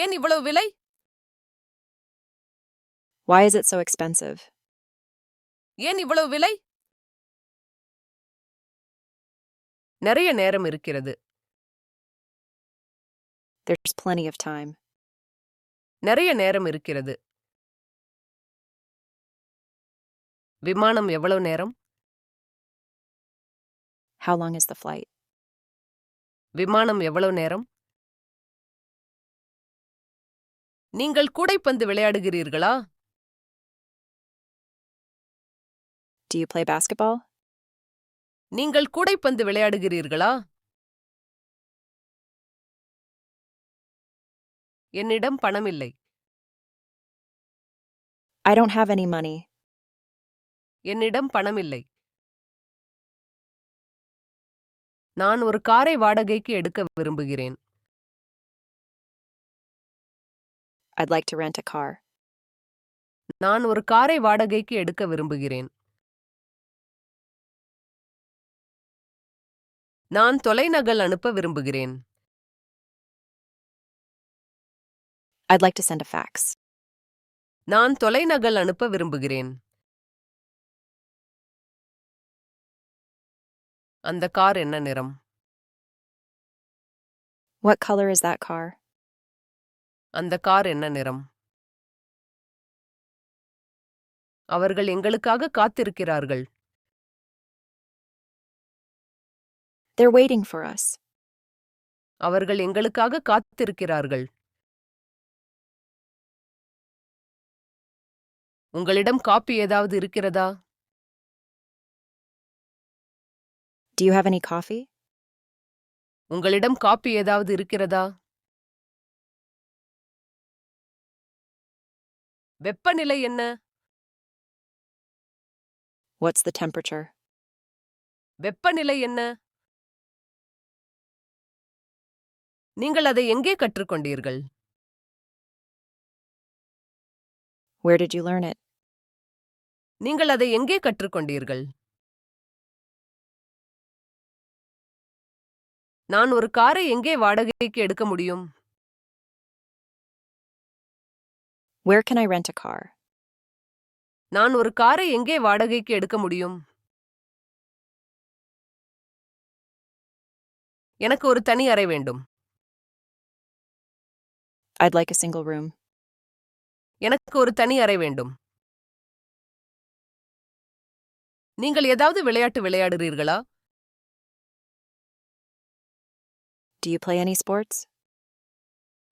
ஏன் இவ்வளவு விலை? Why is it so expensive? ஏன் இவ்வளவு விலை? நிறைய நேரம் இருக்கிறது. There's plenty of time. நிறைய நேரம் இருக்கிறது. விமானம் எவ்வளவு நேரம்? How long is the flight? விமானம் எவ்வளவு நேரம்? நீங்கள் கூடைப்பந்து விளையாடுகிறீர்களா? Do you play basketball? நீங்கள் கூடைப்பந்து விளையாடுகிறீர்களா? என்னிடம் பணம் இல்லை. I don't have any money. என்னிடம் பணம் இல்லை. நான் ஒரு காரை வாடகைக்கு எடுக்க விரும்புகிறேன். I'd like to rent a car. நான் ஒரு காரை வாடகைக்கு எடுக்க விரும்புகிறேன். நான் தொலைநகல் அனுப்ப விரும்புகிறேன். I'd like to send a fax. நான் தொலைநகல் அனுப்ப விரும்புகிறேன். அந்த கார் என்ன நிறம்? What color is that car? அந்த கார் என்ன நிறம்? அவர்கள் எங்களுக்காக காத்திருக்கிறார்கள். They're waiting for us. அவர்கள் எங்களுக்காக காத்திருக்கிறார்கள். உங்களிடம் காபி ஏதாவது இருக்கிறதா? Do you have any coffee? உங்களிடம் காபி ஏதாவது இருக்கிறதா? வெப்பநிலை என்ன? What's the temperature? வெப்பநிலை என்ன? நீங்கள் அதை எங்கே கற்றுக்கொண்டீர்கள்? Where did you learn it? நீங்கள் அதை எங்கே கற்றுக்கொண்டீர்கள்? நான் ஒரு காரை எங்கே வாடகைக்கு எடுக்க முடியும்? Where can I rent a car? நான் ஒரு காரை எங்கே வாடகைக்கு எடுக்க முடியும்? எனக்கு ஒரு தனி அறை வேண்டும். I'd like a single room. எனக்கு ஒரு தனி அறை வேண்டும். நீங்கள் ஏதாவது விளையாட்டு விளையாடுகிறீர்களா? Do you play any sports?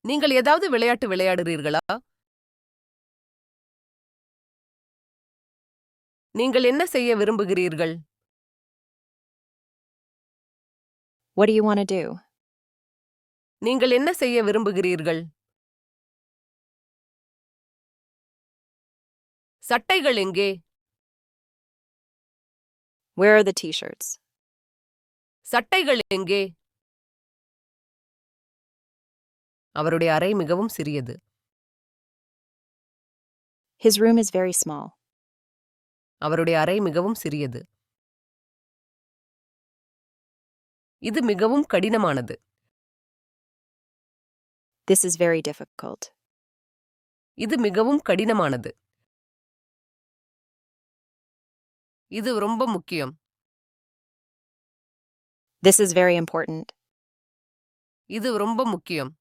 நீங்கள் ஏதாவது விளையாட்டு விளையாடுகிறீர்களா? நீங்கள் என்ன செய்ய விரும்புகிறீர்கள்? What do you want to do? நீங்கள் என்ன செய்ய விரும்புகிறீர்கள்? சட்டைகள் எங்கே? Where are the t-shirts? சட்டைகள் எங்கே? அவருடைய அறை மிகவும் சிறியது. His room is very small. அவருடைய அறை மிகவும் சிறியது. இது மிகவும் கடினமானது. This is very difficult. இது மிகவும் கடினமானது. இது ரொம்ப முக்கியம். This is very important. இது ரொம்ப முக்கியம்.